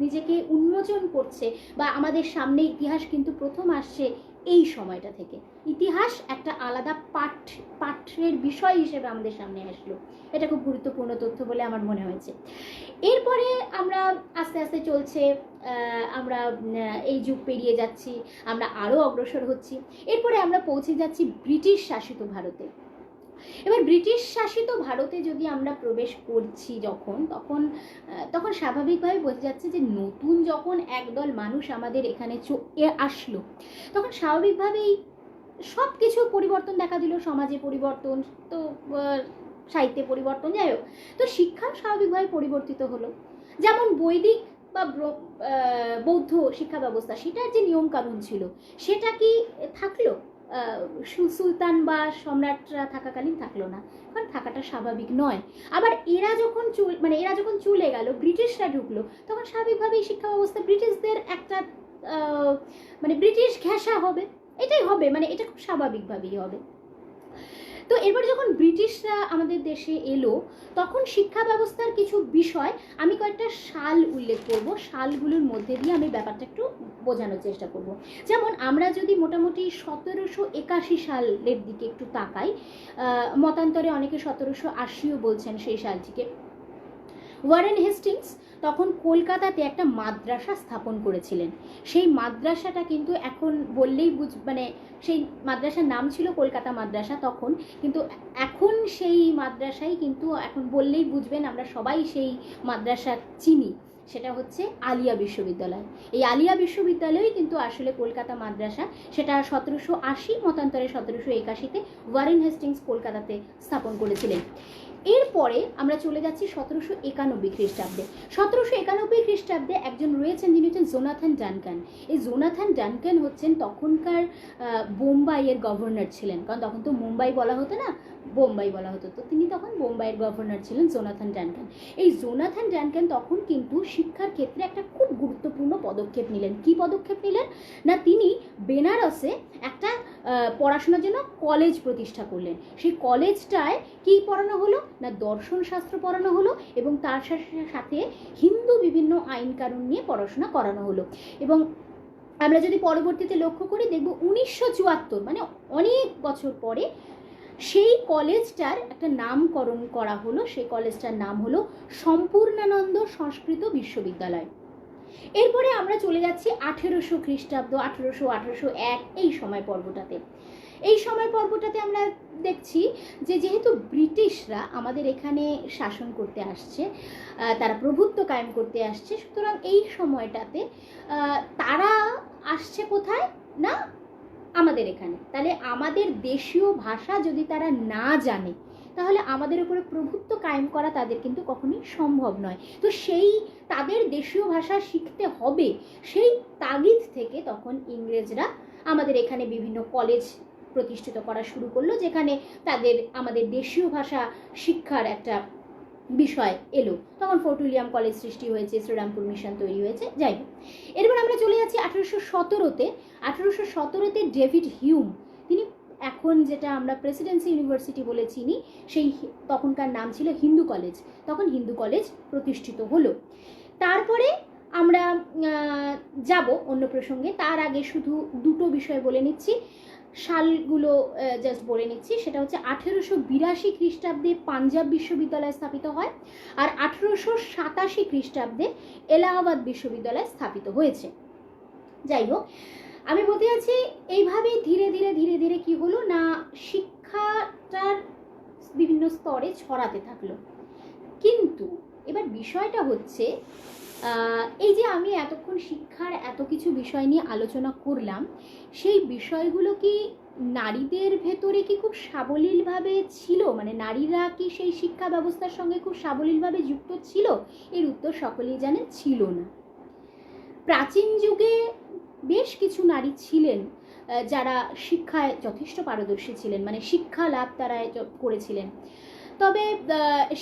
নিজেকে উন্মোচন করছে বা আমাদের সামনে ইতিহাস কিন্তু প্রথম আসছে এই সময়টা থেকে। ইতিহাস একটা আলাদা পাঠ্যের বিষয় হিসেবে আমাদের সামনে আসলো। এটা খুব গুরুত্বপূর্ণ তথ্য বলে আমার মনে হয়েছে। এরপরে আমরা আস্তে আস্তে চলছে, আমরা এই যুগ পেরিয়ে যাচ্ছি, আমরা আরও অগ্রসর হচ্ছি। এরপরে আমরা পৌঁছে যাচ্ছি ব্রিটিশ শাসিত ভারতে। এবার ব্রিটিশ শাসিত ভারতে যদি আমরা প্রবেশ করছি তখন স্বাভাবিকভাবে বোঝা যাচ্ছে যে নতুন যখন একদল মানুষ আমাদের এখানে আসলো, তখন স্বাভাবিকভাবেই সব কিছু পরিবর্তন দেখা দিল, সমাজে পরিবর্তন, তো সাহিত্যে পরিবর্তন, যাই হোক, তো শিক্ষা স্বাভাবিকভাবে পরিবর্তিত হলো। যেমন বৈদিক বা বৌদ্ধ শিক্ষা ব্যবস্থা, সেটার যে নিয়মকানুন ছিল সেটা কি থাকলো? সুলতান বা সম্রাটরা থাকাকালীন থাকলো না, কারণ থাকাটা স্বাভাবিক নয়। আবার এরা যখন চলে গেল, ব্রিটিশরা ঢুকলো, তখন স্বাভাবিকভাবেই শিক্ষা ব্যবস্থা ব্রিটিশদের একটা মানে ব্রিটিশ ঘেঁষা হবে, এটাই হবে, মানে এটা খুব স্বাভাবিকভাবেই হবে। তো এবার যখন ব্রিটিশরা আমাদের দেশে এলো, তখন শিক্ষা ব্যবস্থার কিছু বিষয় আমি কয়েকটা সাল উল্লেখ করব, সালগুলোর মধ্যে দিয়ে আমি ব্যাপারটা একটু বোঝানোর চেষ্টা করব। যেমন আমরা যদি মোটামুটি 1781 সালের দিকে একটু তাকাই, মতান্তরে অনেকে 1780ও বলছেন সেই সালটিকে। ওয়ারেন হেস্টিংস তখন কলকাতাতে একটা মাদ্রাসা স্থাপন করেছিলেন। সেই মাদ্রাসাটা কিন্তু এখন বললেই মানে সেই মাদ্রাসার নাম ছিল কলকাতা মাদ্রাসা তখন, কিন্তু এখন সেই মাদ্রাসাই কিন্তু এখন বললেই বুঝবেন, আমরা সবাই সেই মাদ্রাসা চিনি, সেটা হচ্ছে আলিয়া বিশ্ববিদ্যালয়। এই আলিয়া বিশ্ববিদ্যালয়ই কিন্তু আসলে কলকাতা মাদ্রাসা, সেটা 1780 মতান্তরে 1781-তে ওয়ারেন হেস্টিংস কলকাতাতে স্থাপন করেছিলেন। এরপরে আমরা চলে যাচ্ছি 1791 খ্রিস্টাব্দে। 1791 খ্রিস্টাব্দে একজন রয়েছেন, যিনি হচ্ছেন জোনাথন ডানকান। এই জোনাথন ডানকান হচ্ছেন তখনকার বোম্বাইয়ের গভর্নর ছিলেন, কারণ তখন তো মুম্বাই বলা হতো না, বোম্বাই বলা হতো, তো তিনি তখন বোম্বাইয়ের গভর্নর ছিলেন জোনাথন ডানকান। এই জোনাথন ডানকান তখন কিন্তু শিক্ষার ক্ষেত্রে একটা খুব গুরুত্বপূর্ণ পদক্ষেপ নিলেন। কি পদক্ষেপ নিলেন না, তিনি বেনারসে একটা পড়াশোনার জন্য কলেজ প্রতিষ্ঠা করলেন। সেই কলেজটায় কি পড়ানো হলো না, দর্শন শাস্ত্র পড়ানো হলো এবং তার সাথে হিন্দু বিভিন্ন আইন কানুন নিয়ে পড়াশোনা করানো হলো। এবং আমরা যদি পরবর্তীতে লক্ষ্য করি দেখব 1974 মানে অনেক বছর পরে সেই কলেজটার একটা নামকরণ করা হলো, সেই কলেজটার নাম হলো সম্পূর্ণানন্দ সংস্কৃত বিশ্ববিদ্যালয়। এরপরে আমরা চলে যাচ্ছি 1800 খ্রিস্টাব্দ, 1801 এই সময় পর্বটাতে। এই সময় পর্বটাতে আমরা দেখছি যে যেহেতু ব্রিটিশরা আমাদের এখানে শাসন করতে আসছে, তারা প্রভুত্ব কায়েম করতে আসছে, সুতরাং এই সময়টাতে তারা আসছে কোথায় না আমাদের এখানে। তাহলে আমাদের দেশীয় ভাষা যদি তারা না জানে তাহলে আমাদের উপরে প্রভুত্ব কায়েম করা তাদের কিন্তু কখনোই সম্ভব নয়। তো সেই তাদের দেশীয় ভাষা শিখতে হবে, সেই তাগিদ থেকে তখন ইংরেজরা আমাদের এখানে বিভিন্ন কলেজ প্রতিষ্ঠিত করা শুরু করলো, যেখানে তাদের আমাদের দেশীয় ভাষা শিক্ষার একটা বিষয় এলো। তখন ফোর্ট উইলিয়াম কলেজ সৃষ্টি হয়েছে, শ্রীরামপুর মিশন তৈরি হয়েছে। যাই হোক, এরপর আমরা চলে যাচ্ছি 1817-তে। 1817-তে ডেভিড হিউম, তিনি এখন যেটা আমরা প্রেসিডেন্সি ইউনিভার্সিটি বলে চিনি, সেই তখনকার নাম ছিল হিন্দু কলেজ। তখন হিন্দু কলেজ প্রতিষ্ঠিত হলো। তারপরে আমরা যাব অন্য প্রসঙ্গে, তার আগে শুধু দুটো বিষয় বলে নিচ্ছি, সালগুলো জাস্ট বলে নিচ্ছি। সেটা হচ্ছে 1882 খ্রিস্টাব্দে পাঞ্জাব বিশ্ববিদ্যালয় স্থাপিত হয়, আর 1887 খ্রিস্টাব্দে এলাহাবাদ বিশ্ববিদ্যালয় স্থাপিত হয়েছে। যাই হোক, আমি বলতে যাচ্ছি এইভাবেই ধীরে ধীরে ধীরে ধীরে কি হলো না, শিক্ষাটার বিভিন্ন স্তরে ছড়াতে থাকলো। কিন্তু এবার বিষয়টা হচ্ছে এই যে আমি এতক্ষণ শিক্ষার এত কিছু বিষয় নিয়ে আলোচনা করলাম, সেই বিষয়গুলো কি নারীদের ভেতরে কি খুব সাবলীলভাবে ছিল, মানে নারীরা কি সেই শিক্ষা ব্যবস্থার সঙ্গে খুব সাবলীলভাবে যুক্ত ছিল? এর উত্তর সকলেই জানেন, ছিল না। প্রাচীন যুগে বেশ কিছু নারী ছিলেন যারা শিক্ষায় যথেষ্ট পারদর্শী ছিলেন, মানে শিক্ষা লাভ তারা করেছিলেন। তবে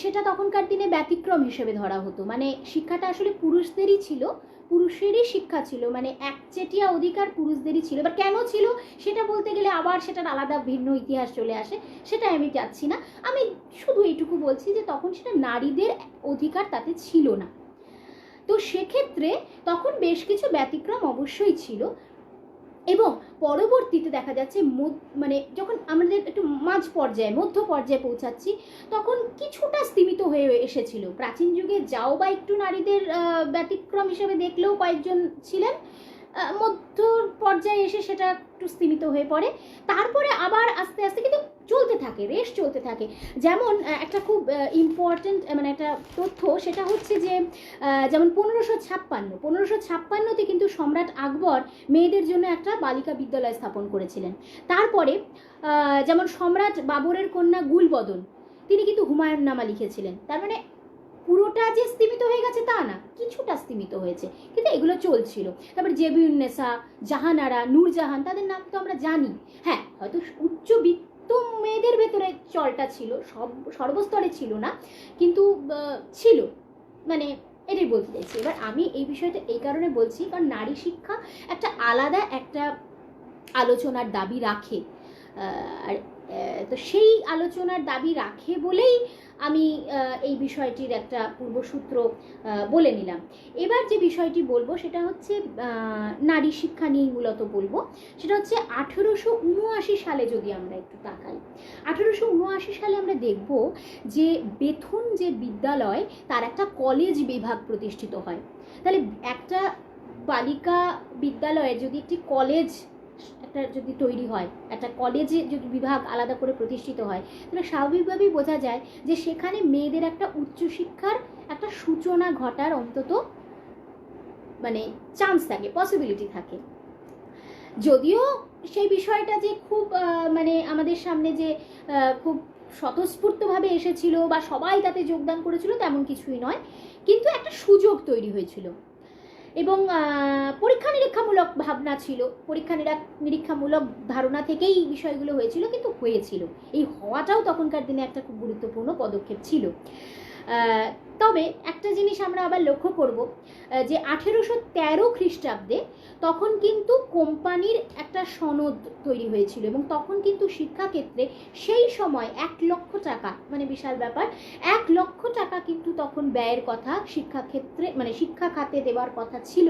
সেটা তখনকার দিনে ব্যতিক্রম হিসেবে ধরা হতো, মানে শিক্ষাটা আসলে পুরুষদেরই ছিল, পুরুষেরই শিক্ষা ছিল, মানে একচেটিয়া অধিকার পুরুষদেরই ছিল। এবার কেন ছিল সেটা বলতে গেলে আবার সেটার আলাদা ভিন্ন ইতিহাস চলে আসে, সেটা আমি যাচ্ছি না। আমি শুধু এইটুকু বলছি যে তখন সেটা নারীদের অধিকার তাতে ছিল না। তো সেক্ষেত্রে তখন বেশ কিছু ব্যতিক্রম অবশ্যই ছিল, এবং পরবর্তীতে দেখা যাচ্ছে মানে যখন আমাদের একটু মাঝ পর্যায়ে মধ্য পর্যায়ে পৌঁছাচ্ছি, তখন কিছুটা স্তীমিত হয়ে এসেছিল। প্রাচীন যুগে যাও বা একটু নারীদের ব্যতিক্রম হিসেবে দেখলেও কয়েকজন ছিলেন, মধ্য পর্যায়ে এসে সেটা একটু স্তীমিত হয়ে পড়ে, তারপরে আবার আস্তে আস্তে কিন্তু চলতে থাকে, রেস চলতে থাকে। যেমন একটা খুব ইম্পর্টেন্ট মানে একটা তথ্য, সেটা হচ্ছে যে যেমন 1556-তে কিন্তু সম্রাট আকবর মেয়েদের জন্য একটা বালিকা বিদ্যালয় স্থাপন করেছিলেন। তারপরে যেমন সম্রাট বাবরের কন্যা গুলবদন, তিনি কিন্তু হুমায়ুন নামা লিখেছিলেন। তার মানে পুরোটা যে স্তীমিত হয়ে গেছে তা না, কিছুটা স্তীমিত হয়েছে, কিন্তু এগুলো চলছিল। তারপর জেবিউন্নেসা, জাহানারা, নূরজাহান, তাদের নাম তো আমরা জানি। হ্যাঁ, হয়তো উচ্চবিত্ত মেয়েদের ভেতরে চলটা ছিল, সর্বস্তরে ছিল না, কিন্তু ছিল, মানে এটাই বলতে চাইছি। এবার আমি এই বিষয়টা এই কারণে বলছি, কারণ নারী শিক্ষা একটা আলাদা একটা আলোচনার দাবি রাখে, আর তো সেই আলোচনার দাবি রাখে বলেই আমি এই বিষয়টির একটা পূর্বসূত্র বলে নিলাম। এবার যে বিষয়টি বলবো সেটা হচ্ছে নারী শিক্ষা নিয়েই মূলত বলবো। সেটা হচ্ছে 1879 সালে যদি আমরা একটু তাকাই, 1879 সালে আমরা দেখব যে বেথুন যে বিদ্যালয়, তার একটা কলেজ বিভাগ প্রতিষ্ঠিত হয়। তাহলে একটা বালিকা বিদ্যালয়ে যদি একটি কলেজ একটা যদি তৈরি হয়, একটা কলেজে যদি বিভাগ আলাদা করে প্রতিষ্ঠিত হয়, তাহলে স্বাভাবিকভাবেই বোঝা যায় যে সেখানে মেয়েদের একটা উচ্চশিক্ষার একটা সূচনা ঘটার অন্তত মানে চান্স থাকে, পসিবিলিটি থাকে। যদিও সেই বিষয়টা যে খুব মানে আমাদের সামনে যে খুব স্বতঃস্ফূর্তভাবে এসেছিল বা সবাই তাতে যোগদান করেছিল তেমন কিছুই নয়, কিন্তু একটা সুযোগ তৈরি হয়েছিল এবং পরীক্ষা নিরীক্ষামূলক ভাবনা ছিল, পরীক্ষা নিরীক্ষামূলক ধারণা থেকেই বিষয়গুলো হয়েছিল, কিন্তু হয়েছিল। এই হওয়াটাও তখনকার দিনে একটা খুব গুরুত্বপূর্ণ পদক্ষেপ ছিল। তবে একটা জিনিস আমরা আবার লক্ষ্য করব যে 1813 খ্রিস্টাব্দে তখন কিন্তু কোম্পানির একটা সনদ তৈরি হয়েছিল, এবং তখন কিন্তু শিক্ষাক্ষেত্রে সেই সময় 1 লক্ষ টাকা, মানে বিশাল ব্যাপার, 1 লক্ষ টাকা কিন্তু তখন ব্যয়ের কথা শিক্ষাক্ষেত্রে, মানে শিক্ষা খাতে দেওয়ার কথা ছিল।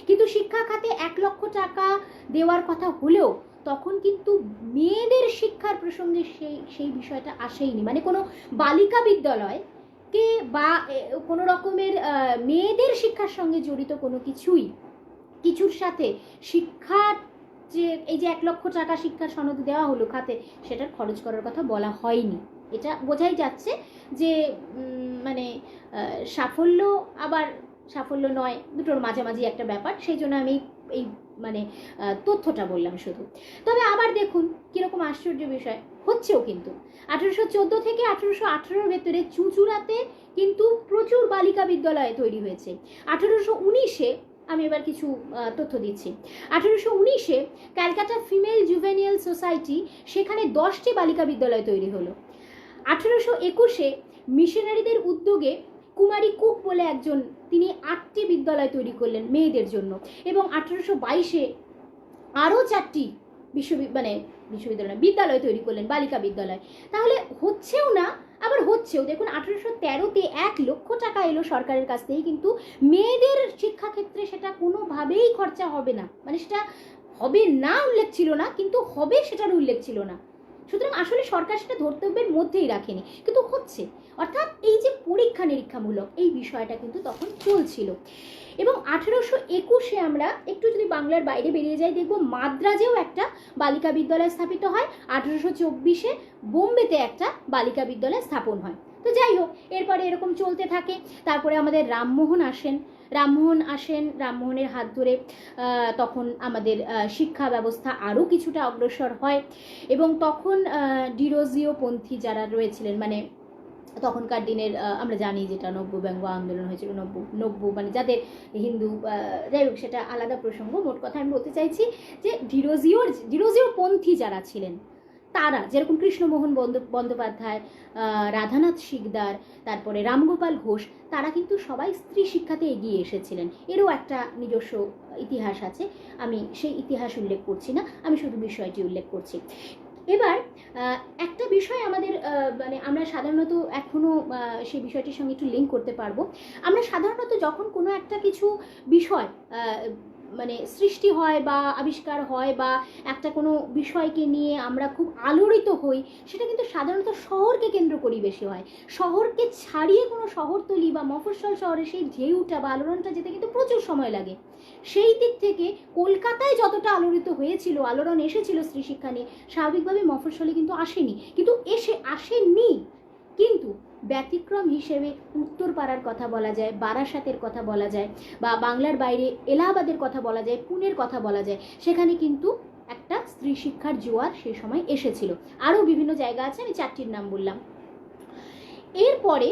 কিন্তু শিক্ষা খাতে 1 লক্ষ টাকা দেওয়ার কথা হলেও তখন কিন্তু মেয়েদের শিক্ষার প্রসঙ্গে সেই বিষয়টা আসেইনি। মানে কোনো বালিকা বিদ্যালয়কে বা কোনো রকমের মেয়েদের শিক্ষার সঙ্গে জড়িত কোনো কিছুর সাথে শিক্ষার যে এই যে 1 লক্ষ টাকা শিক্ষার সনদ দেওয়া হলো খাতে, সেটার খরচ করার কথা বলা হয়নি। এটা বোঝাই যাচ্ছে যে মানে সাফল্য আবার সাফল্য নয়, দুটোর মাঝামাঝি একটা ব্যাপার। সেই জন্য আমি এই মানে তথ্যটা বললাম শুধু। তবে আবার দেখুন কীরকম আশ্চর্য বিষয় হচ্ছেও, কিন্তু 1814 থেকে 1818 ভেতরে চুঁচুড়াতে কিন্তু প্রচুর বালিকা বিদ্যালয় তৈরি হয়েছে। 1819-এ আমি এবার কিছু তথ্য দিচ্ছি। 1819-এ ক্যালকাটা ফিমেল জুভেনিয়াল সোসাইটি, সেখানে 10টি বালিকা বিদ্যালয় তৈরি হলো। 1821-এ মিশনারিদের উদ্যোগে কুমারী কুক বলে একজন, তিনি 8টি বিদ্যালয় তৈরি করলেন মেয়েদের জন্য। এবং 1822-এ আরও 4টি বিদ্যালয় তৈরি করলেন, বালিকা বিদ্যালয়। তাহলে হচ্ছেও না, আবার হচ্ছেও। দেখুন 1813-তে 1 লক্ষ টাকা এলো সরকারের কাছ থেকেই, কিন্তু মেয়েদের শিক্ষাক্ষেত্রে সেটা কোনোভাবেই খরচা হবে না, মানে সেটা হবে না উল্লেখ ছিল না, কিন্তু হবে সেটার উল্লেখ ছিল না। সুতরাং আসলে সরকার সেটা ধর্তব্যের মধ্যেই রাখেনি, কিন্তু হচ্ছে। অর্থাৎ এই যে পরীক্ষা নিরীক্ষামূলক এই বিষয়টা কিন্তু তখন চলছিল। এবং 1821-এ আমরা একটু যদি বাংলার বাইরে বেরিয়ে যাই, দেখব মাদ্রাজেও একটা বালিকা বিদ্যালয় স্থাপিত হয়। 1824-এ বোম্বেতে একটা বালিকা বিদ্যালয় স্থাপন হয়। তো যাই হোক, এরপরে এরকম চলতে থাকে। তারপরে আমাদের রামমোহন আসেন। রামমোহনের হাত ধরে তখন আমাদের শিক্ষা ব্যবস্থা আরও কিছুটা অগ্রসর হয়। এবং তখন ডিরোজিও পন্থী যারা রয়েছিলেন, মানে তখনকার দিনের আমরা জানি যেটা নব্য ব্যঙ্গ আন্দোলন হয়েছিল, নব্য মানে যাদের হিন্দু, যাই হোক সেটা আলাদা প্রসঙ্গ। মোট কথা আমি বলতে চাইছি যে ডিরোজিও পন্থী যারা ছিলেন, তারা যেরকম কৃষ্ণমোহন বন্দ্যোপাধ্যায়, রাধানাথ শিকদার, তারপরে রামগোপাল ঘোষ, তারা কিন্তু সবাই স্ত্রী শিক্ষাতে এগিয়ে এসেছিলেন। এরও একটা নিজস্ব ইতিহাস আছে, আমি সেই ইতিহাস উল্লেখ করছি না, আমি শুধু বিষয়টি উল্লেখ করছি। এবার একটা বিষয় আমাদের মানে আমরা সাধারণত এখনও সেই বিষয়টির সঙ্গে একটু লিঙ্ক করতে পারবো। আমরা সাধারণত যখন কোনো একটা কিছু বিষয় মানে সৃষ্টি হয় বা আবিষ্কার হয় বা একটা কোনো বিষয়কে নিয়ে আমরা খুব আলোড়িত হই, সেটা কিন্তু সাধারণত শহরকে কেন্দ্র করেই বেশি হয়। শহরকে ছাড়িয়ে কোনো শহরতলি বা মফস্বল শহরে সেই ঢেউটা বা আলোড়নটা যেতে কিন্তু প্রচুর সময় লাগে। সেই দিক থেকে কলকাতায় যতটা আলোড়িত হয়েছিল, আলোড়ন এসেছিল স্ত্রী শিক্ষা নিয়ে, স্বাভাবিকভাবে মফস্বলে কিন্তু আসেনি। কিন্তু ব্যতিক্রম হিসেবে উত্তরপাড়ার কথা বলা যায়, বারাসাতের কথা বলা যায়, বা বাংলার বাইরে এলাহাবাদের কথা বলা যায়, পুনের কথা বলা যায়। সেখানে কিন্তু একটা স্ত্রী শিক্ষার জোয়ার সেই সময় এসেছিল। আরও বিভিন্ন জায়গা আছে, আমি 4টির নাম বললাম। এরপরে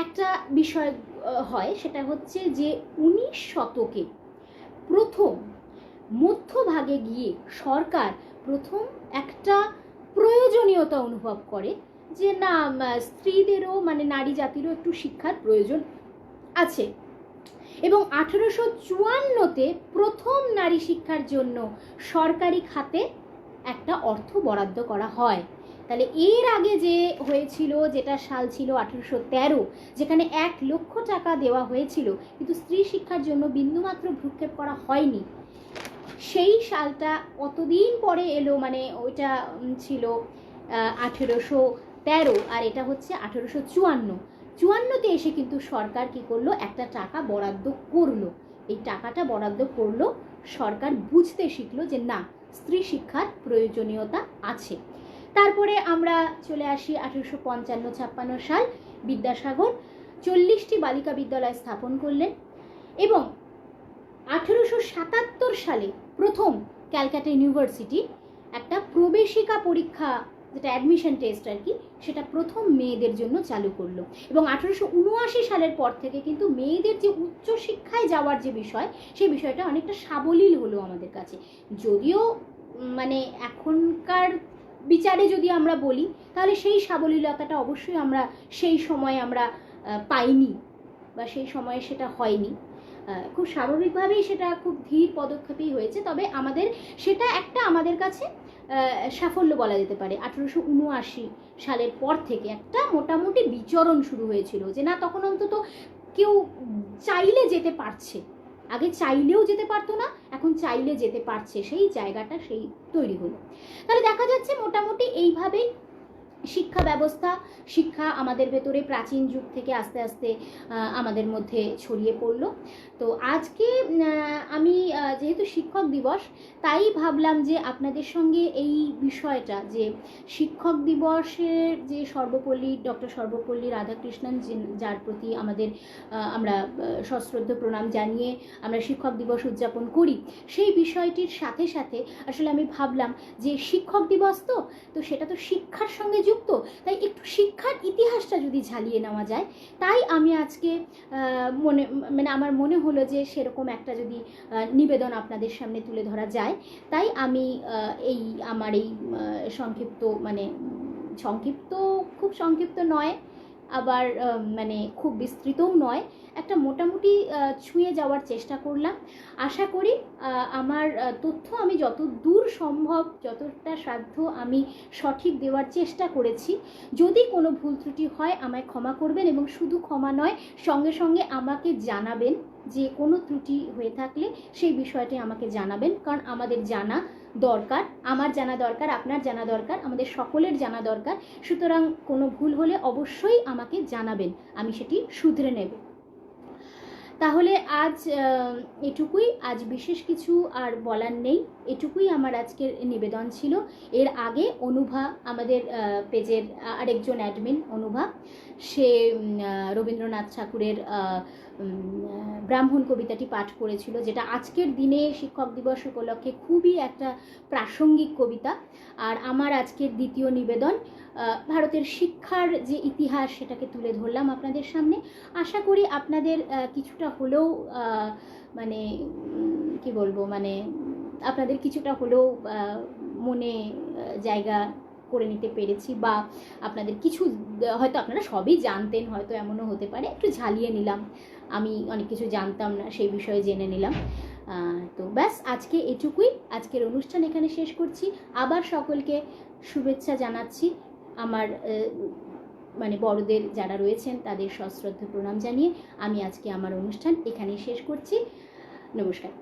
একটা বিষয় হয়, সেটা হচ্ছে যে 19 শতকে প্রথম মধ্যভাগে গিয়ে সরকার প্রথম একটা প্রয়োজনীয়তা অনুভব করে যে না, স্ত্রীদেরও মানে নারী জাতিরও একটু শিক্ষার প্রয়োজন আছে। এবং 1854-তে প্রথম নারী শিক্ষার জন্য সরকারি খাতে একটা অর্থ বরাদ্দ করা হয়। তাহলে এর আগে যে হয়েছিল, যেটা সাল ছিল 1813, যেখানে 1 লক্ষ টাকা দেওয়া হয়েছিল, কিন্তু স্ত্রী শিক্ষার জন্য বিন্দুমাত্র ভ্রুক্ষেপ করা হয়নি। সেই সালটা কতদিন পরে এলো, মানে ওইটা ছিল 1813 আর এটা হচ্ছে 1854-তে এসে কিন্তু সরকার কি করলো, একটা টাকা বরাদ্দ করলো। এই টাকাটা বরাদ্দ করলো, সরকার বুঝতে শিখলো যে না, স্ত্রী শিক্ষার প্রয়োজনীয়তা আছে। তারপরে আমরা চলে আসি 1855-56 সাল। বিদ্যাসাগর 40টি বালিকা বিদ্যালয় স্থাপন করলেন। এবং 1877 সালে প্রথম ক্যালকাটা ইউনিভার্সিটি একটা প্রবেশিকা পরীক্ষা, যেটা অ্যাডমিশন টেস্ট আর কি, সেটা প্রথম মেয়েদের জন্য চালু করলো। এবং 1879 সালের পর থেকে কিন্তু মেয়েদের যে উচ্চশিক্ষায় যাওয়ার যে বিষয়, সেই বিষয়টা অনেকটা সাবলীল হলো আমাদের কাছে। যদিও মানে এখনকার বিচারে যদি আমরা বলি, তাহলে সেই সাবলীলতাটা অবশ্যই আমরা সেই সময় আমরা পাইনি, বা সেই সময়ে সেটা হয়নি। খুব স্বাভাবিকভাবেই সেটা খুব ধীর পদক্ষেপেই হয়েছে। তবে সেটা একটা আমাদের কাছে সাফল্য বলা যেতে পারে। 1879 সালের পর থেকে একটা মোটামুটি বিচরণ শুরু হয়েছিল, যে না, তখন অন্তত কেউ চাইলে যেতে পারছে। আগে চাইলেও যেতে পারতো না, এখন চাইলে যেতে পারছে, সেই জায়গাটা সেই তৈরি হলো। তাহলে দেখা যাচ্ছে মোটামুটি এইভাবেই শিক্ষা আমাদের ভেতরে প্রাচীন যুগ থেকে আস্তে আস্তে আমাদের মধ্যে ছড়িয়ে পড়লো। তো আজকে আমি যেহেতু শিক্ষক দিবস, তাই ভাবলাম যে আপনাদের সঙ্গে এই বিষয়টা, যে শিক্ষক দিবসের যে ডক্টর সর্বপল্লী রাধাকৃষ্ণন, যার প্রতি আমরা সশ্রদ্ধ প্রণাম জানিয়ে আমরা শিক্ষক দিবস উদযাপন করি, সেই বিষয়টির সাথে সাথে আসলে আমি ভাবলাম যে শিক্ষক দিবস তো সেটা তো শিক্ষার সঙ্গে যুক্ত, তাই একটু শিক্ষার ইতিহাসটা যদি ঝালিয়ে নেওয়া যায়, তাই আমি আজকে আমার মনে হলো যে সেরকম একটা যদি নিবেদন আপনাদের সামনে তুলে ধরা যায়, তাই আমি আমার এই খুব সংক্ষিপ্ত নয়, আবার খুব বিস্তৃতও নয়, একটা মোটামুটি ছুঁয়ে যাওয়ার চেষ্টা করলাম। আশা করি আমার তথ্য আমি যত দূর সম্ভব, যতটা সাধ্য আমি সঠিক দেওয়ার চেষ্টা করেছি। যদি কোনো ভুল ত্রুটি হয় আমায় ক্ষমা করবেন, এবং শুধু ক্ষমা নয়, সঙ্গে সঙ্গে আমাকে জানাবেন যে কোনো ত্রুটি হয়ে থাকলে সেই বিষয়টি আমাকে জানাবেন, কারণ আমাদের জানা দরকার, আমার জানা দরকার, আপনার জানা দরকার, আমাদের সকলের জানা দরকার। সুতরাং কোনো ভুল হলে অবশ্যই আমাকে জানাবেন, আমি সেটি শুধরে নেব। তাহলে আজ এটুকুই, আজ বিশেষ কিছু আর বলার নেই, এটুকুই আমার আজকের নিবেদন ছিল। এর আগে অনুভা, আমাদের পেজের আরেকজন অ্যাডমিন অনুভা, সে রবীন্দ্রনাথ ঠাকুরের ব্রাহ্মণ কবিতাটি পাঠ করেছিল, যেটা আজকের দিনে শিক্ষক দিবস উপলক্ষে খুবই একটা প্রাসঙ্গিক কবিতা। আর আমার আজকের দ্বিতীয় নিবেদন, ভারতের শিক্ষার যে ইতিহাস সেটাকে তুলে ধরলাম আপনাদের সামনে। আশা করি আপনাদের কিছুটা হলেও আপনাদের কিছুটা হলেও মনে জায়গা করে নিতে পেরেছি, বা আপনাদের কিছু, হয়তো আপনারা সবই জানতেন, হয়তো এমনও হতে পারে একটু ঝালিয়ে নিলাম, আমি অনেক কিছু জানতাম না সেই বিষয়ে জেনে নিলাম। তো ব্যাস, আজকে এটুকুই, আজকের অনুষ্ঠান এখানে শেষ করছি। আবার সকলকে শুভেচ্ছা জানাচ্ছি, আমার বড়দের যারা রয়েছেন তাদের সশ্রদ্ধ প্রণাম জানিয়ে আমি আজকে আমার অনুষ্ঠান এখানেই শেষ করছি। নমস্কার।